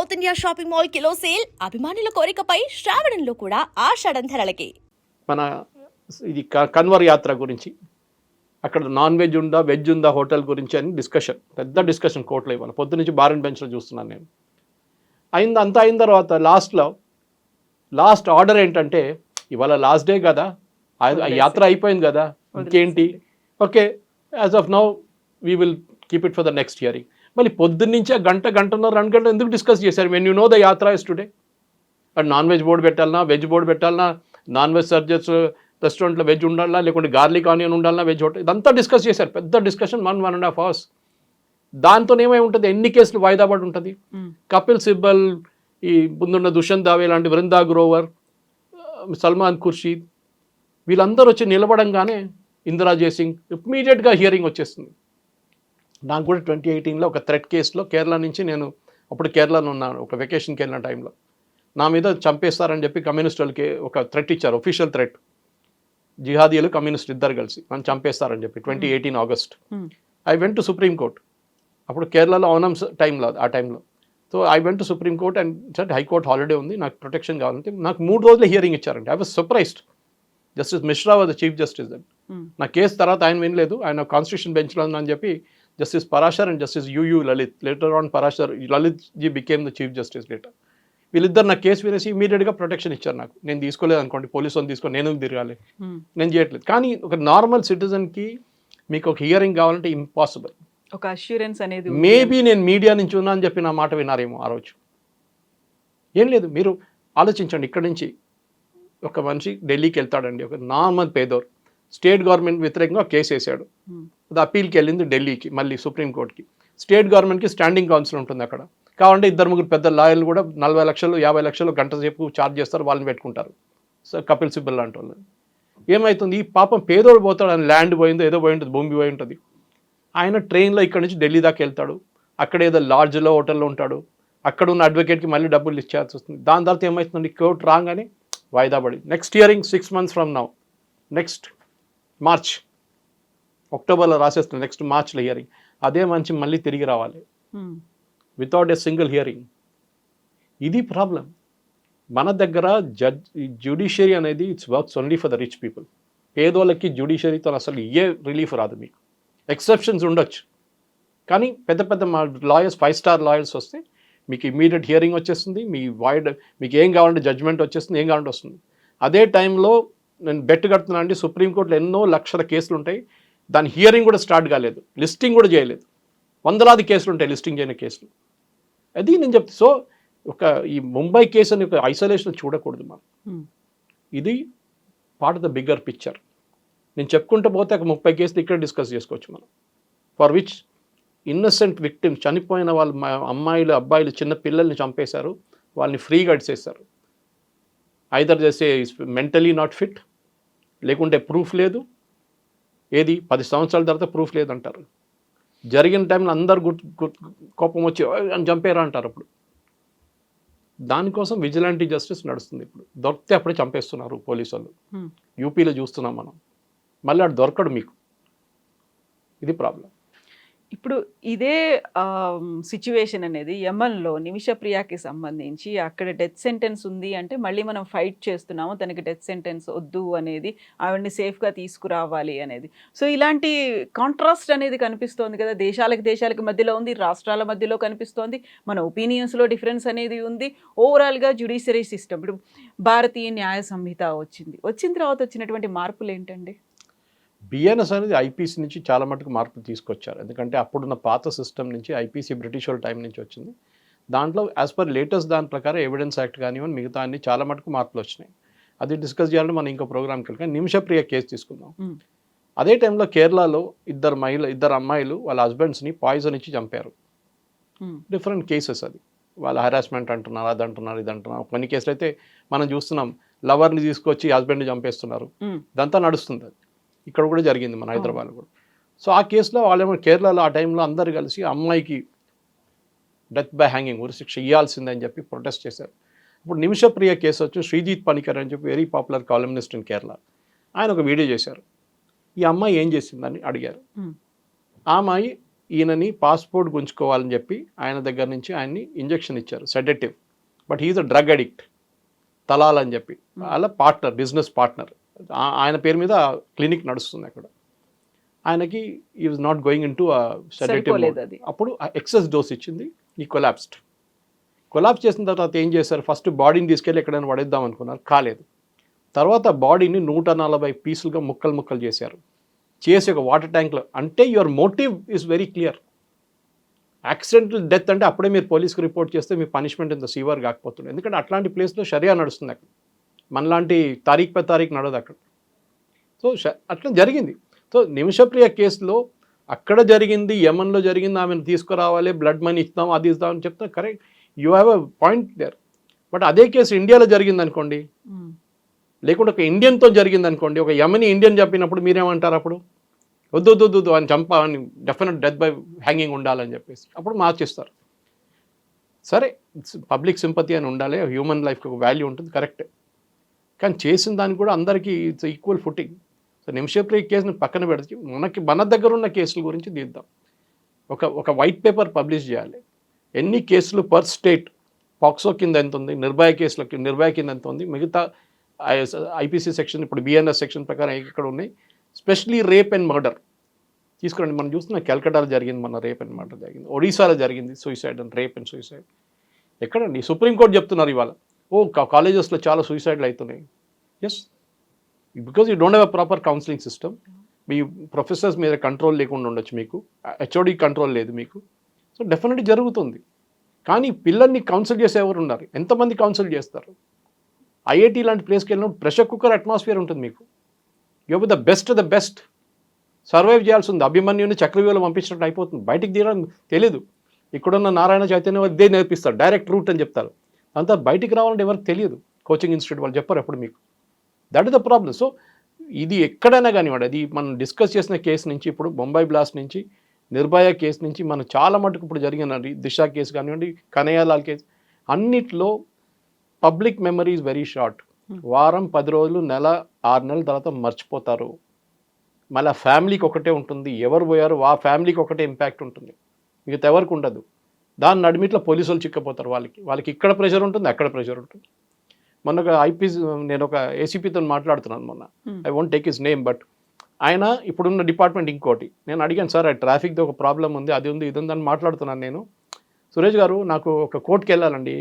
South India shopping mall kilo sale అభిమానుల కోరికపై శ్రావణంలో కూడా ఆషాఢం ధరలకి. మన ఇది కన్వర్ యాత్ర గురించి అక్కడ నాన్ వెజ్ ఉందా వెజ్ ఉందా హోటల్ గురించి అని పెద్ద డిస్కషన్ కోర్టులో ఇవ్వాలి. పొద్దు నుంచి బార్ అండ్ బెంచ్లో చూస్తున్నాను నేను. అంతా అయిన తర్వాత లాస్ట్ ఆర్డర్ ఏంటంటే ఇవాళ లాస్ట్ డే కదా, ఆ యాత్ర అయిపోయింది కదా, ఇంకేంటి, okay as of now we will keep it for the next hearing. మళ్ళీ పొద్దున్నుంచి గంటన్నర 2 గంటలు ఎందుకు డిస్కస్ చేశారు? వెన్ యూ నో ద యాత్ర is today. And non veg board పెట్టాలన్నా, వెజ్ బోర్డు పెట్టాలన్నా, నాన్ వెజ్ సర్జెస్ రెస్టారెంట్లో వెజ్ ఉండాలన్నా, లేకుంటే గార్లిక్ ఆనియన్ ఉండాలన్నా, వెజ్ హోటల్, ఇదంతా డిస్కస్ చేశారు. పెద్ద డిస్కషన్ 1.5 hours. దాంతో ఏమై ఉంటుంది, ఎన్ని కేసులు వాయిదా పడి ఉంటుంది. కపిల్ సిబ్బల్, ఈ ముందున్న దుష్యంత్ దావే లాంటి, వృందా గ్రోవర్, సల్మాన్ ఖుర్షీద్, వీళ్ళందరూ వచ్చి నిలబడంగానే ఇందిరా జయసింగ్ ఇమ్మీడియట్గా హియరింగ్ వచ్చేస్తుంది. నాకు కూడా 2018లో ఒక థ్రెట్ కేసులో కేరళ నుంచి, నేను అప్పుడు కేరళలో ఉన్నాను, ఒక వెకేషన్కి వెళ్ళిన టైంలో నా మీద చంపేస్తారని చెప్పి కమ్యూనిస్ట్ వాళ్ళకి ఒక థ్రెట్ ఇచ్చారు, ఒఫీషియల్ థ్రెట్. జిహాదీలు కమ్యూనిస్ట్ ఇద్దరు కలిసి నన్ను చంపేస్తారని చెప్పి 2018 August. I went to supreme court. అప్పుడు కేరళలో ఓనం ఆ టైంలో. So I went to supreme court and sir high court holiday ఉంది, నాకు ప్రొటెక్షన్ కావాలంటే నాకు 3 రోజులు హియరింగ్ ఇచ్చారండి. I was surprised. Justice Mishra was the chief justice that. నా కేసు తర్వాత ఆయన వినలేదు, ఆయన కాన్స్టిట్యూషన్ బెంచ్లో ఉందని చెప్పి Justice Parashar and Justice U U Lalit, later on Parashar Lalit ji became the chief justice later. వీళ్ళిద్దరు నా కేసు వినేసి ఇమీడియట్గా ప్రొటెక్షన్ ఇచ్చారు నాకు. నేను తీసుకోలేదు అనుకోండి, పోలీసు వాళ్ళు తీసుకొని నేను తిరగాలి, నేను చేయట్లేదు. కానీ ఒక నార్మల్ సిటిజన్కి మీకు ఒక హియరింగ్ కావాలంటే ఇంపాసిబుల్. ఒక అష్యూరెన్స్ అనేది మేబీ నేను మీడియా నుంచి ఉన్నా అని చెప్పి నా మాట విన్నారేమో ఆ రోజు. ఏం లేదు, మీరు ఆలోచించండి. ఇక్కడి నుంచి ఒక మనిషి ఢిల్లీకి వెళ్తాడండి, ఒక నార్మల్ పేదోర్, స్టేట్ గవర్నమెంట్ వ్యతిరేకంగా కేసు వేసాడు, అది అప్పీల్కి వెళ్ళింది ఢిల్లీకి, మళ్ళీ సుప్రీంకోర్టుకి. స్టేట్ గవర్నమెంట్కి స్టాండింగ్ కౌన్సిల్ ఉంటుంది అక్కడ. కావాలంటే 2-3 పెద్ద లాయర్లు కూడా 40 లక్షలు 50 లక్షలు గంట సేపు ఛార్జ్ చేస్తారు, వాళ్ళని పెట్టుకుంటారు. సో కపిల్ సిబ్బల్ లాంటి వాళ్ళు. ఏమవుతుంది, ఈ పాపం పేదోడు పోతాడు, ఆయన ల్యాండ్ పోయిందో ఏదో పోయి ఉంటుంది, భూమి పోయి ఉంటుంది. ఆయన ట్రైన్లో ఇక్కడ నుంచి ఢిల్లీ దాకా వెళ్తాడు, అక్కడ ఏదో లాడ్జ్లో హోటల్లో ఉంటాడు, అక్కడ ఉన్న అడ్వకేట్కి మళ్ళీ డబ్బులు ఇచ్చేయాల్సి వస్తుంది. దాని తర్వాత ఏమవుతుందండి, కోర్టు రాగానే వాయిదా పడి next hearing 6 months from now, next March, అక్టోబర్లో రాసేస్తుంది, నెక్స్ట్ మార్చ్లో హియరింగ్. అదే మంచి మళ్ళీ తిరిగి రావాలి వితౌట్ ఎ సింగిల్ హియరింగ్. ఇది ప్రాబ్లం. మన దగ్గర జ్యుడిషియరీ అనేది it's works only for the rich people. పేదోళ్ళకి జ్యుడిషియరీతో అసలు ఏ రిలీఫ్ రాదు. మీకు ఎక్సెప్షన్స్ ఉండొచ్చు, కానీ పెద్ద పెద్ద లాయర్స్, 5-star లాయర్స్ వస్తే మీకు ఇమీడియట్ హియరింగ్ వచ్చేస్తుంది, మీకు ఏం కావాలంటే జడ్జ్మెంట్ వచ్చేస్తుంది, ఏం కావాలంటే వస్తుంది. అదే టైంలో నేను బెట్ కడుతున్నా అండి, సుప్రీంకోర్టులో ఎన్నో లక్షల కేసులు ఉంటాయి, దాని హియరింగ్ కూడా స్టార్ట్ కాలేదు, లిస్టింగ్ కూడా చేయలేదు. 100 కేసులు ఉంటాయి లిస్టింగ్ చేయని కేసులు. అది నేను చెప్తా. సో ఈ ముంబై కేసు అని ఒక ఐసోలేషన్ చూడకూడదు మనం. ఇది part of the bigger picture. నేను చెప్పుకుంటూ పోతే ఒక 30 కేసులు ఇక్కడ డిస్కస్ చేసుకోవచ్చు మనం, ఫర్ విచ్ ఇన్నసెంట్ విక్టిమ్స్, చనిపోయిన వాళ్ళ అమ్మాయిలు అబ్బాయిలు చిన్న పిల్లల్ని చంపేశారు, వాళ్ళని ఫ్రీగా ఇచ్చేస్తారు. ఐదర్ చేసే మెంటలీ నాట్ ఫిట్, లేకుంటే ప్రూఫ్ లేదు, ఏది 10 సంవత్సరాల తర్వాత ప్రూఫ్ లేదంటారు. జరిగిన టైంలో అందరు కోపం వచ్చి అని చంపారా అంటారు. అప్పుడు దానికోసం విజిలాంటీ జస్టిస్ నడుస్తుంది. ఇప్పుడు దొరికితే అప్పుడే చంపేస్తున్నారు పోలీసు వాళ్ళు. యూపీలో చూస్తున్నాం మనం. మళ్ళీ అటు దొరకడు మీకు. ఇది ప్రాబ్లం. ఇప్పుడు ఇదే సిచ్యువేషన్ అనేది యమన్లో నిమిషప్రియకి సంబంధించి అక్కడ డెత్ సెంటెన్స్ ఉంది అంటే మళ్ళీ మనం ఫైట్ చేస్తున్నాము, తనకి డెత్ సెంటెన్స్ వద్దు అనేది, ఆవిడని సేఫ్గా తీసుకురావాలి అనేది. సో ఇలాంటి కాంట్రాస్ట్ అనేది కనిపిస్తోంది కదా, దేశాలకు మధ్యలో ఉంది, రాష్ట్రాల మధ్యలో కనిపిస్తోంది, మన ఒపీనియన్స్లో డిఫరెన్స్ అనేది ఉంది. ఓవరాల్గా జ్యుడిషియరీ సిస్టమ్, ఇప్పుడు భారతీయ న్యాయ సంహిత వచ్చిన తర్వాత వచ్చినటువంటి మార్పులు ఏంటండి? బిఎన్ఎస్ అనేది ఐపీసీ నుంచి చాలా మటుకు మార్పులు తీసుకొచ్చారు. ఎందుకంటే అప్పుడున్న పాత సిస్టమ్ నుంచి ఐపీసీ బ్రిటిష్ వాళ్ళ టైం నుంచి వచ్చింది. దాంట్లో యాజ్ పర్ లేటెస్ట్ దాని ప్రకారం ఎవిడెన్స్ యాక్ట్ కానివ్వండి, మిగతా అన్ని చాలా మటుకు మార్పులు వచ్చినాయి. అది డిస్కస్ చేయాలంటే మనం ఇంకో ప్రోగ్రామ్కి వెళ్ళి నిమిషప్రియ కేసు తీసుకుందాం. అదే టైంలో కేరళలో ఇద్దరు అమ్మాయిలు వాళ్ళ హస్బెండ్స్ని పాయిజన్ ఇచ్చి చంపారు. Different cases. అది వాళ్ళ హెరాస్మెంట్ అంటున్నారు, అది అంటున్నారు, ఇది అంటున్నారు. కొన్ని కేసులు అయితే మనం చూస్తున్నాం, లవర్ని తీసుకొచ్చి హస్బెండ్ని చంపేస్తున్నారు. ఇదంతా నడుస్తుంది. అది ఇక్కడ కూడా జరిగింది, మన హైదరాబాద్లో కూడా. సో ఆ కేసులో వాళ్ళేమో కేరళలో ఆ టైంలో అందరు కలిసి అమ్మాయికి డెత్ బై హ్యాంగింగ్ ఉరిశిక్ష ఇవ్వాల్సిందని చెప్పి ప్రొటెస్ట్ చేశారు. ఇప్పుడు నిమిషప్రియ కేసు వచ్చి శ్రీజిత్ పనికర్ అని చెప్పి వెరీ పాపులర్ కాలమినిస్ట్ ఇన్ కేరళ, ఆయన ఒక వీడియో చేశారు. ఈ అమ్మాయి ఏం చేసిందని అడిగారు. ఆ అమ్మాయి ఈయనని పాస్పోర్ట్ గుంజుకోవాలని చెప్పి ఆయన దగ్గర నుంచి ఆయన్ని ఇంజెక్షన్ ఇచ్చారు, sedative. But he is a drug addict, Talal అని చెప్పి. అలా పార్ట్నర్, బిజినెస్ పార్ట్నర్, ఆయన పేరు మీద క్లినిక్ నడుస్తుంది అక్కడ. ఆయనకి ఈ was not going in to sedative. అప్పుడు ఎక్సెస్ డోస్ ఇచ్చింది, ఈ కొలాప్స్డ్. కొలాప్స్ చేసిన తర్వాత ఏం చేశారు, ఫస్ట్ బాడీని తీసుకెళ్ళి ఎక్కడైనా పడేద్దాం అనుకున్నారు, కాలేదు. తర్వాత బాడీని 140 పీసులుగా ముక్కలు చేశారు, చేసి ఒక వాటర్ ట్యాంక్లో. అంటే your motive is very clear. Accidental death అంటే అప్పుడే మీరు పోలీస్కి రిపోర్ట్ చేస్తే మీ పనిష్మెంట్ ఇంత సివియర్ కాకపోతుంది. ఎందుకంటే అట్లాంటి ప్లేస్లో షరియా నడుస్తుంది అక్కడ, మనలాంటి తారీఖు పై తారీఖు నడదు అక్కడ. సో అట్లా జరిగింది. సో నిమిషప్రియ కేసులో అక్కడ జరిగింది, యమన్లో జరిగింది, ఆమెను తీసుకురావాలి, బ్లడ్ మనీ ఇస్తాం, అది ఇస్తాం అని చెప్తే correct, you have a point there. But అదే కేసు ఇండియాలో జరిగింది అనుకోండి, లేకుంటే ఒక ఇండియన్తో జరిగింది అనుకోండి, ఒక యమని ఇండియన్ చంపినప్పుడు మీరేమంటారు అప్పుడు? వద్దు అని చంపాలని, డెఫినెట్ డెత్ బై హ్యాంగింగ్ ఉండాలని చెప్పేసి అప్పుడు మార్చేస్తారు. సరే, పబ్లిక్ సింపతి అని ఉండాలి, హ్యూమన్ లైఫ్కి ఒక వాల్యూ ఉంటుంది, కరెక్టే. కానీ చేసిన దానికి కూడా అందరికీ it's equal footing. So Nimishapriya కేసుని పక్కన పెడితే మన దగ్గర ఉన్న కేసుల గురించి తీద్దాం. ఒక వైట్ పేపర్ పబ్లిష్ చేయాలి, ఎన్ని కేసులు పర్ స్టేట్, పాక్సో కింద ఎంత ఉంది, నిర్భయ కింద ఎంత ఉంది, మిగతా ఐపీసీ సెక్షన్, ఇప్పుడు బిఎన్ఎస్ సెక్షన్ ప్రకారం ఎక్కడ ఉన్నాయి, స్పెషలీ రేప్ అండ్ మర్డర్ తీసుకురండి. మనం చూస్తున్నాం, కలకట్టాలో జరిగింది మన రేప్ అండ్ మర్డర్ జరిగింది, ఒడిశాలో జరిగింది suicide and rape and suicide. ఎక్కడండి? సుప్రీంకోర్టు చెప్తున్నారు ఇవాళ, కాలేజెస్లో చాలా సూసైడ్లు అవుతున్నాయి. Yes, because you don't have a proper counselling system. మీ ప్రొఫెసర్స్ మీద కంట్రోల్ లేకుండా ఉండొచ్చు, మీకు హెచ్ఓడి కంట్రోల్ లేదు మీకు. సో డెఫినెట్గా జరుగుతుంది. కానీ పిల్లల్ని కౌన్సిల్ చేసే ఎవరు ఉన్నారు? ఎంతమంది కౌన్సిల్ చేస్తారు? ఐఐటి లాంటి ప్లేస్కి వెళ్ళినప్పుడు ప్రెషర్ కుక్కర్ అట్మాస్ఫియర్ ఉంటుంది మీకు. యువర్ ద బెస్ట్ సర్వైవ్ చేయాల్సి ఉంది. అభిమన్యుని చక్రవ్యూహంలో పంపించినట్టు అయిపోతుంది, బయటికి తీయడం తెలియదు. ఇక్కడున్న నారాయణ చైతన్య ఇదే నేర్పిస్తారు, డైరెక్ట్ రూట్ అని చెప్తారు. అంతా బయటికి రావాలంటే ఎవరికి తెలియదు, కోచింగ్ ఇన్స్టిట్యూట్ వాళ్ళు చెప్పారు ఎప్పుడు మీకు. That is the problem. So ఇది ఎక్కడైనా కానివ్వండి, అది మనం డిస్కస్ చేసిన కేసు నుంచి, ఇప్పుడు బొంబాయి బ్లాస్ట్ నుంచి, నిర్భయ కేసు నుంచి, మనం చాలా మటుకు ఇప్పుడు జరిగిన దిశ కేసు కానివ్వండి, కనయ్యలాల్ కేసు, అన్నిట్లో public memory is very short. వారం 10 రోజులు, నెల 6 నెలల తర్వాత మర్చిపోతారు. మళ్ళీ ఫ్యామిలీకి ఒకటే ఉంటుంది, ఎవరు పోయారు ఆ ఫ్యామిలీకి ఒకటే ఇంపాక్ట్ ఉంటుంది, మిగతా ఎవరికి ఉండదు. దాని నడిమిట్లో పోలీసులు చిక్కపోతారు, వాళ్ళకి ఇక్కడ ప్రెషర్ ఉంటుంది, అక్కడ ప్రెషర్ ఉంటుంది. మొన్న ఒక నేను ఒక ఏసీపీతో మాట్లాడుతున్నాను మొన్న, I won't take his name, but ఆయన ఇప్పుడున్న డిపార్ట్మెంట్ ఇంకోటి. నేను అడిగాను, సార్ ట్రాఫిక్తో ఒక ప్రాబ్లం ఉంది, అది ఉంది, ఇది ఉంది అని మాట్లాడుతున్నాను నేను. సురేష్ గారు, నాకు ఒక కోర్టుకి వెళ్ళాలండి,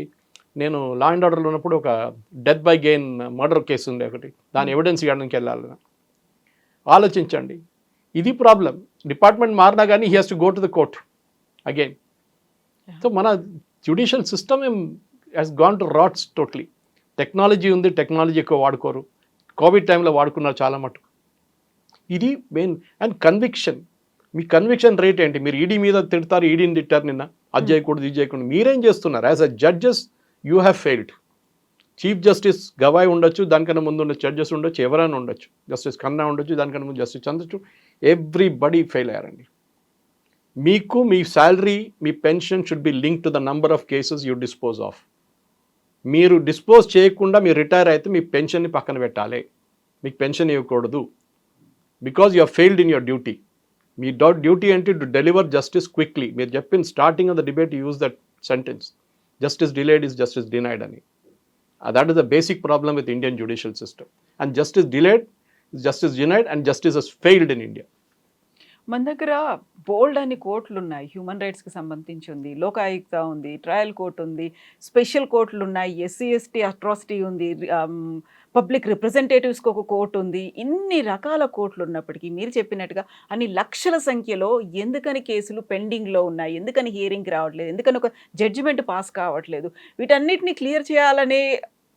నేను లా అండ్ ఆర్డర్లో ఉన్నప్పుడు ఒక death by gain murder case ఉంది ఒకటి, దాని ఎవిడెన్స్ ఇవ్వడానికి వెళ్ళాలి. ఆలోచించండి, ఇది ప్రాబ్లం. డిపార్ట్మెంట్ మారినా కానీ he has to go to the court again. So మన judicial system has gone to rats totally. Technology ఉంది, టెక్నాలజీ ఎక్కువ వాడుకోరు. కోవిడ్ టైంలో వాడుకున్నారు చాలా మటుకు. ఇది మెయిన్. అండ్ కన్విక్షన్, మీ కన్విక్షన్ రేట్ ఏంటి? మీరు ఈడీ మీద తిడతారు, ఈడీని తిట్టారు నిన్న, అది చేయకూడదు, ఇది చేయకూడదు. మీరేం చేస్తున్నారు? As a judges you have failed. Chief justice Gavai ఉండొచ్చు, దానికన్నా ముందు ఉన్న జడ్జెస్ ఉండొచ్చు, ఎవరైనా ఉండొచ్చు, జస్టిస్ ఖన్నా ఉండొచ్చు, దానికన్నా ముందు జస్టిస్ చంద్రచూడ్, ఎవ్రీబడి ఫెయిల్ అయ్యారండి. మీకు మీ శాలరీ, మీ pension should be link to the number of cases you dispose of. మీరు డిస్పోజ్ చేయకుండా మీరు రిటైర్ అయితే మీ పెన్షన్ని పక్కన పెట్టాలి, మీకు పెన్షన్ ఇవ్వకూడదు. Because you have failed in your duty. మీ డ్యూటీ ఏంటి? To deliver justice quickly. మీరు చెప్పిన starting of the debate use that sentence, justice delayed is justice denied అని. That is the basic problem with Indian judicial system. And justice delayed is justice denied, and justice has failed in India. మన దగ్గర బోల్డ్ అని కోర్టులు ఉన్నాయి, human రైట్స్కి సంబంధించి ఉంది, లోకాయుక్త ఉంది, trial court ఉంది, స్పెషల్ కోర్టులు ఉన్నాయి, ఎస్సీ ఎస్టీ అట్రాసిటీ ఉంది, పబ్లిక్ రిప్రజెంటేటివ్స్కి ఒక కోర్టు ఉంది. ఇన్ని రకాల కోర్టులు ఉన్నప్పటికీ మీరు చెప్పినట్టుగా అన్ని లక్షల సంఖ్యలో ఎందుకని కేసులు పెండింగ్లో ఉన్నాయి, ఎందుకని హియరింగ్కి రావట్లేదు, ఎందుకని ఒక జడ్జిమెంట్ పాస్ కావట్లేదు, వీటన్నిటిని క్లియర్ చేయాలనే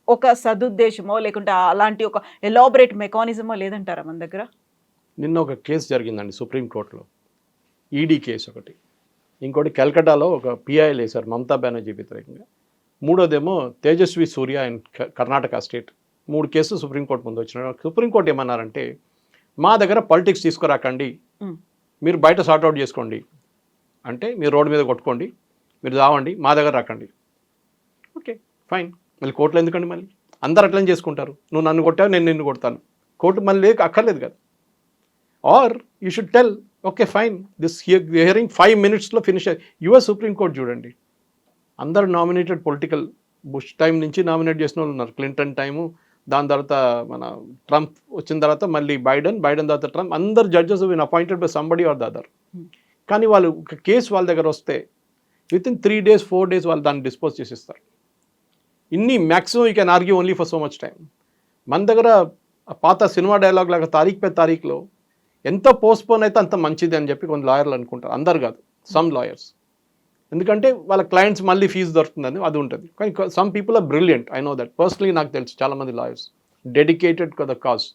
ఒక సదుద్దేశమో లేకుంటే అలాంటి ఒక ఎలాబరేట్ మెకానిజమో లేదంటారా మన దగ్గర? నిన్న ఒక కేసు జరిగిందండి సుప్రీంకోర్టులో, ఈడీ కేసు ఒకటి, ఇంకోటి కలకట్టాలో ఒక పిఐఎల్ వేశారు మమతా బెనర్జీ వ్యతిరేకంగా, మూడోదేమో తేజస్వి సూర్య అండ్ కర్ణాటక స్టేట్. 3 కేసులు సుప్రీంకోర్టు ముందు వచ్చినాయి. సుప్రీంకోర్టు ఏమన్నారంటే, మా దగ్గర పాలిటిక్స్ తీసుకురాకండి, మీరు బయట సార్ట్అవుట్ చేసుకోండి, అంటే మీరు రోడ్డు మీద కొట్టుకోండి, మీరు రావండి, మా దగ్గర రాకండి. ఓకే ఫైన్, మళ్ళీ కోర్టులో ఎందుకండి? మళ్ళీ అందరు అట్లనే చేసుకుంటారు, నువ్వు నన్ను కొట్టావు, నేను నిన్ను కొడతాను, కోర్టు మళ్ళీ అక్కర్లేదు కదా. Or you should tell, okay fine, this hearing 5 minutesలో ఫినిష్. యుఎస్ సుప్రీంకోర్టు చూడండి, అందరు నామినేటెడ్ పొలిటికల్, బుష్ టైం నుంచి నామినేట్ చేసిన వాళ్ళు ఉన్నారు, క్లింటన్ టైము, దాని తర్వాత మన ట్రంప్ వచ్చిన తర్వాత మళ్ళీ బైడెన్ తర్వాత ట్రంప్, అందరు judges win appointed by somebody or the other. కానీ వాళ్ళు ఒక కేసు వాళ్ళ దగ్గర వస్తే వితిన్ 3 days 4 days వాళ్ళు దాన్ని డిస్పోజ్ చేసిస్తారు. ఇన్ని maximum you can argue only for so much time. మన దగ్గర పాత సినిమా డైలాగ్ లాగా తారీఖు పై తారీఖులో ఎంత పోస్ట్పోన్ అయితే అంత మంచిది అని చెప్పి కొంత లాయర్లు అనుకుంటారు, అందరు కాదు, సమ్ లాయర్స్. ఎందుకంటే వాళ్ళ క్లయింట్స్ మళ్ళీ ఫీజు దొరుకుతుందని అది ఉంటుంది. కానీ some people are brilliant, I know that personally, నాకు తెలుసు చాలామంది lawyers dedicated to the cause.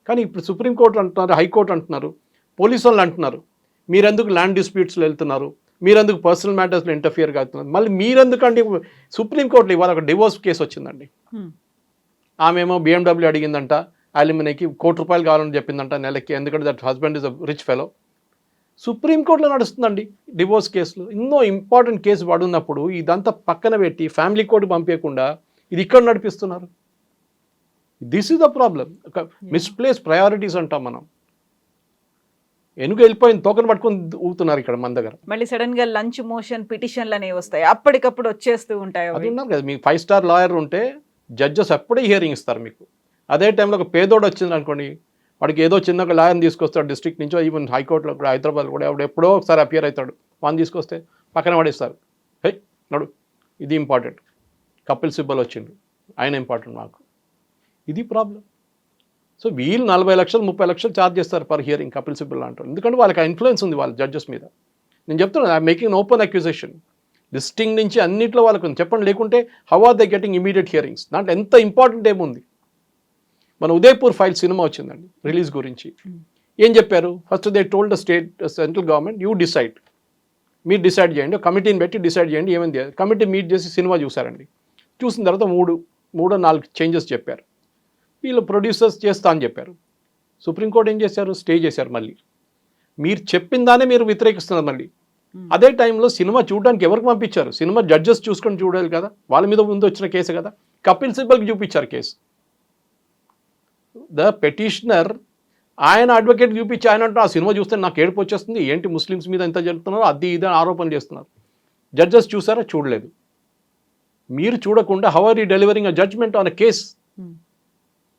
కానీ ఇప్పుడు సుప్రీంకోర్టు అంటున్నారు, హైకోర్టు అంటున్నారు, పోలీసు వాళ్ళు అంటున్నారు, మీరెందుకు ల్యాండ్ డిస్ప్యూట్స్లో వెళ్తున్నారు, మీరెందుకు పర్సనల్ మ్యాటర్స్లో ఇంటర్ఫియర్ అవుతున్నారు, మళ్ళీ మీరెందుకంటే సుప్రీంకోర్టులో ఇవాళ ఒక డివోర్స్ కేసు వచ్చిందండి. ఆమెమో BMW అడిగిందంట, అల్యూమినియకి ₹1,00,00,000 కావాలని చెప్పిందంట నెలకి, ఎందుకంటే that husband is a rich fellow. సుప్రీంకోర్టులో నడుస్తుందండి డివోర్స్ కేసులు. ఎన్నో ఇంపార్టెంట్ కేసు పడున్నప్పుడు ఇదంతా పక్కన పెట్టి ఫ్యామిలీ కోర్టు పంపించకుండా ఇది ఇక్కడ నడిపిస్తున్నారు. This is the problem. ఒక మిస్ప్లేస్ ప్రయారిటీస్ అంటాం మనం. ఎనుక వెళ్ళిపోయింది తోకను పట్టుకొని ఊగుతున్నారు ఇక్కడ మన దగ్గర. మళ్ళీ సడన్ గా లంచ్ మోషన్ పిటిషన్లు అనేవి వస్తాయి, అప్పటికప్పుడు వచ్చేస్తూ ఉంటాయి. అది ఉన్నారు కదా, మీకు 5 star లాయర్ ఉంటే జడ్జెస్ అప్పుడే హియరింగ్ ఇస్తారు మీకు. అదే టైంలో ఒక పేదోడు వచ్చింది అనుకోండి, వాడికి ఏదో చిన్న ఒక లాయర్ని తీసుకొస్తాడు డిస్ట్రిక్ట్ నుంచో, ఈవెన్ హైకోర్టులో కూడా, హైదరాబాద్ కూడా ఎవడు ఎప్పుడో ఒకసారి అపియర్ అవుతాడు, వాడిని తీసుకొస్తే పక్కన పడేస్తారు. హే నడు, ఇది ఇంపార్టెంట్, కపిల్ సిబ్బల్ వచ్చిండు, ఆయన ఇంపార్టెంట్ మాకు. ఇది ప్రాబ్లం. సో వీళ్ళు 40 లక్షలు 30 లక్షలు ఛార్జ్ చేస్తారు పర్ హియరింగ్ కపిల్ సిబ్బల్ అంటారు. ఎందుకంటే వాళ్ళకి ఆ ఇన్ఫ్లుయెన్స్ ఉంది వాళ్ళ జడ్జెస్ మీద. నేను చెప్తున్నాను, I making open accusation. Listing నుంచి అన్నింటిలో వాళ్ళకు చెప్పండి, లేకుంటే how are they getting immediate hearings? దాంట్లో ఎంత ఇంపార్టెంట్ ఏముంది? మన ఉదయపూర్ ఫైల్ సినిమా వచ్చిందండి రిలీజ్ గురించి. ఏం చెప్పారు? First they told the state central government, you decide, మీరు డిసైడ్ చేయండి, కమిటీని పెట్టి డిసైడ్ చేయండి ఏమైంది. కమిటీ మీట్ చేసి సినిమా చూసారండి. చూసిన తర్వాత 4 చేంజెస్ చెప్పారు. వీళ్ళు ప్రొడ్యూసర్స్ చేస్తా అని చెప్పారు. సుప్రీంకోర్టు ఏం చేశారు? స్టే చేశారు. మళ్ళీ మీరు చెప్పిన దానే మీరు వ్యతిరేకిస్తున్నారు. మళ్ళీ అదే టైంలో సినిమా చూడడానికి ఎవరికి పంపించారు? సినిమా జడ్జెస్ చూసుకొని చూడాలి కదా, వాళ్ళ మీద ముందు వచ్చిన కేసు కదా. కపిల్ సిబ్బల్కి చూపించారు కేసు. ద పెటిషనర్ ఆయన అడ్వకేట్ చూపించి ఆయన అంటే ఆ సినిమా చూస్తే నాకు ఏడుపు వచ్చేస్తుంది, ఏంటి ముస్లిమ్స్ మీద ఎంత జరుగుతున్నారో అది ఇది ఆరోపణలు చేస్తున్నారు. జడ్జెస్ చూసారా? చూడలేదు. మీరు చూడకుండా how are you delivering a judgement on a case?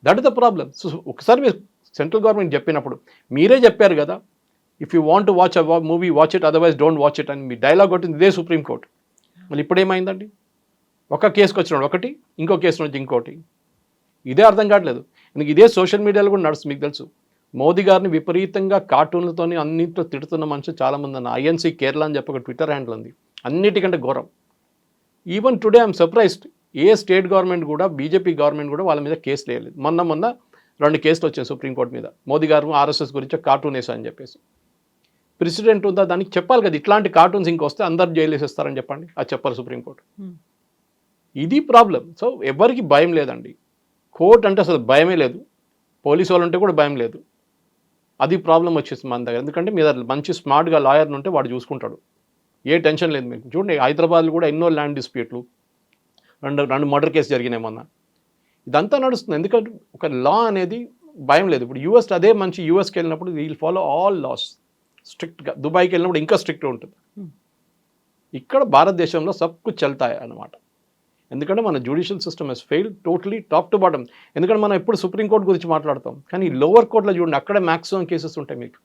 That is the problem. So ఒకసారి మీరు సెంట్రల్ గవర్నమెంట్ చెప్పినప్పుడు మీరే చెప్పారు కదా, if you want to watch a movie watch it, otherwise don't watch it అని మీ డైలాగ్ కొట్టింది ఇదే సుప్రీంకోర్టు. మళ్ళీ ఇప్పుడేమైందండి? ఒక కేసుకి వచ్చినాడు ఒకటి, ఇంకో కేసు నుంచి ఇంకోటి. ఇదే అర్థం కావట్లేదు. ఎందుకు ఇదే సోషల్ మీడియాలో కూడా నడుస్తుంది. మీకు తెలుసు, మోదీ గారిని విపరీతంగా కార్టూన్లతోని అన్నింటిలో తిడుతున్న మనుషులు చాలామంది అన్న. INC కేరళ అని చెప్పి ఒక ట్విట్టర్ హ్యాండిల్ ఉంది, అన్నిటికంటే ఘోరం. Even today I'm surprised, A state government కూడా, బీజేపీ గవర్నమెంట్ కూడా వాళ్ళ మీద కేసు లేదు. మొన్న 2 కేసులు వచ్చాయి సుప్రీంకోర్టు మీద, మోదీ గారు RSS గురించి కార్టూన్ వేసా అని చెప్పేసి. ప్రెసిడెంట్ ఉందా దానికి చెప్పాలి కదా, ఇట్లాంటి కార్టూన్స్ ఇంకొస్తే అందరు జైలు వేసేస్తారని చెప్పండి, అది చెప్పారు సుప్రీంకోర్టు. ఇది ప్రాబ్లం. సో ఎవరికి భయం లేదండి. కోర్టు అంటే అసలు భయమే లేదు, పోలీసు వాళ్ళు ఉంటే కూడా భయం లేదు. అది ప్రాబ్లం వచ్చేసి మన దగ్గర. ఎందుకంటే మీద మంచి స్మార్ట్గా లాయర్ని ఉంటే వాడు చూసుకుంటాడు, ఏ టెన్షన్ లేదు మీకు. చూడండి హైదరాబాద్లో కూడా ఎన్నో ల్యాండ్ డిస్ప్యూట్లు, 2 మర్డర్ కేసు జరిగినాయి మొన్న. ఇదంతా నడుస్తుంది ఎందుకంటే ఒక లా అనేది భయం లేదు. ఇప్పుడు యూఎస్ అదే మంచి, యూఎస్కి వెళ్ళినప్పుడు వీల్ ఫాలో ఆల్ లాస్ స్ట్రిక్ట్గా. దుబాయ్కి వెళ్ళినప్పుడు ఇంకా స్ట్రిక్ట్గా ఉంటుంది. ఇక్కడ భారతదేశంలో సబ్కు చల్తాయి అన్నమాట. ఎందుకంటే మన judicial system has failed totally top to bottom. ఎందుకంటే మనం ఎప్పుడు సుప్రీంకోర్టు గురించి మాట్లాడతాం, కానీ లోవర్ కోర్టులో చూడండి, అక్కడ మ్యాక్సిమం కేసెస్ ఉంటాయి మీకు.